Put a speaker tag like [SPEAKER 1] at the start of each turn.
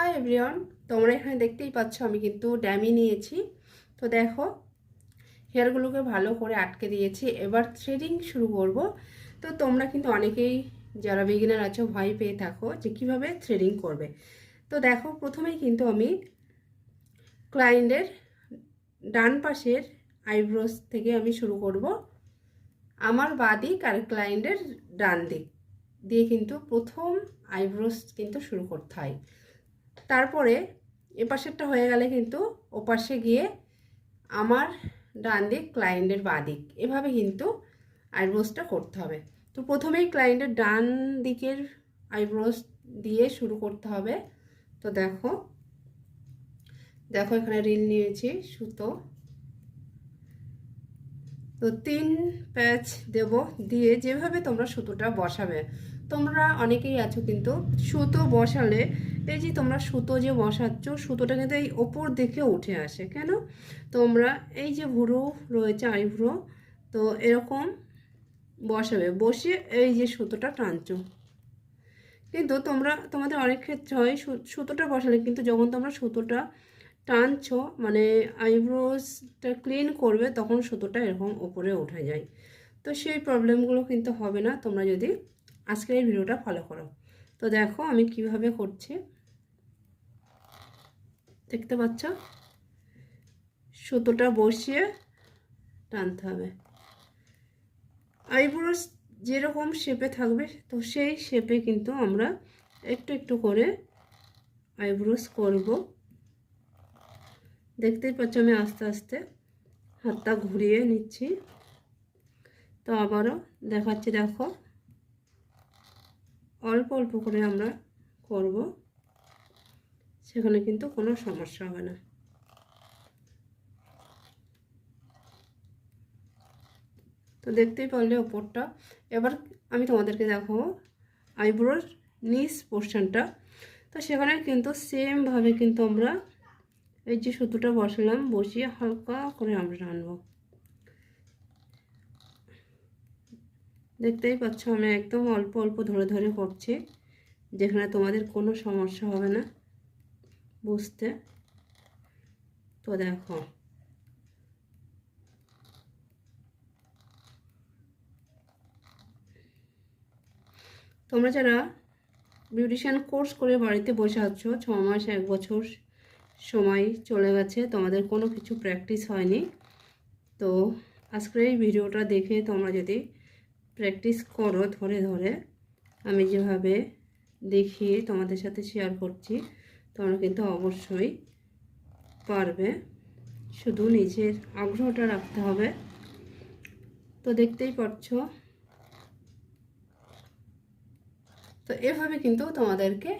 [SPEAKER 1] Hi everyone, তোমরা এখানে দেখতেই পাচ্ছ আমি কিন্তু ড্যামি নিয়েছি। তো দেখো হেয়ারগুলোকে ভালো করে আটকে দিয়েছি। এবার থ্রেডিং শুরু করব। তো তোমরা কিন্তু অনেকেই যারা বিগিনার আছো ভয় পেয়ে থাকো যে কীভাবে থ্রেডিং করবে। তো দেখো প্রথমেই কিন্তু আমি ক্লায়েন্টের ডান পাশের আইব্রোস থেকে আমি শুরু করব। আমার বাঁ দিক আর ক্লায়েন্টের ডান দিক দিয়ে কিন্তু প্রথম আইব্রোস কিন্তু শুরু করতে হয়। তারপরে এপাশেরটা হয়ে গেলে কিন্তু ওপাশে গিয়ে আমার ডান দিক ক্লায়েন্টের বাঁ দিক, এভাবে কিন্তু আইব্রোসটা করতে হবে। তো প্রথমেই ক্লায়েন্টের ডান দিকের আইব্রোস দিয়ে শুরু করতে হবে। তো দেখো দেখো এখানে রিল নিয়েছি সুতো। তো 3 প্যাচ দেব, দিয়ে যেভাবে তোমরা সুতোটা বসাবে। তোমরা অনেকেই আছো কিন্তু সুতো বসালে এই যে তোমরা সুতো যে বসাচ্ছ সুতোটা কিন্তু এই ওপর দিকে উঠে আসে কেন? তোমরা এই যে ভুরু রয়েছে আইব্রো, তো এরকম বসাবে, বসে এই যে সুতোটা টানছো। কিন্তু তোমাদের অনেক ক্ষেত্রে হয় সুতোটা বসালে কিন্তু যখন তোমরা সুতোটা টানছো মানে আইব্রোসটা ক্লিন করবে তখন সুতোটা এরকম ওপরে উঠে যায়। তো সেই প্রবলেমগুলো কিন্তু হবে না তোমরা যদি আজকের এই ভিডিওটা ফলো করো। তো দেখো আমি কিভাবে করছি, দেখতে পাচ্ছ সুতোটা বসিয়ে টানতে হবে। আইব্রোস যেরকম শেপে থাকবে তো সেই শেপে কিন্তু আমরা একটু একটু করে আইব্রোস করব। দেখতেই পাচ্ছ আমি আস্তে আস্তে হাতটা ঘুরিয়ে নিচ্ছি। তো আবারও দেখাচ্ছি, দেখো অল্প অল্প করে আমরা করব, সেখানে কিন্তু কোনো সমস্যা হবে না। তো দেখতেই পারলে ওপরটা। এবার আমি তোমাদেরকে দেখাবো আইব্রোর নিচ পোর্শনটা। তো সেখানে কিন্তু সেমভাবে কিন্তু আমরা এই যে সুতোটা বসালাম, বসিয়ে হালকা করে আমরা টানবো। দেখতেই পাচ্ছ আমি একদম অল্প অল্প ধরে ধরে করছি, যেখানে তোমাদের কোনো সমস্যা হবে না বুঝতে। তো দেখো তোমরা যারা বিউটিশিয়ান কোর্স করে বাড়িতে বসে আছো 6 মাস 1 বছর সময় চলে গেছে, তোমাদের কোনো কিছু প্র্যাকটিস হয়নি, তো আজকের এই ভিডিওটা দেখে তোমরা যদি প্র্যাকটিস করো ধরে ধরে আমি যেভাবে দেখিয়ে তোমাদের সাথে শেয়ার করছি, তোমরা কিন্তু অবশ্যই পারবে। শুধু নিজের আগ্রহটা রাখতে হবে। তো দেখতেই পাচ্ছ, তো এভাবে কিন্তু তোমাদেরকে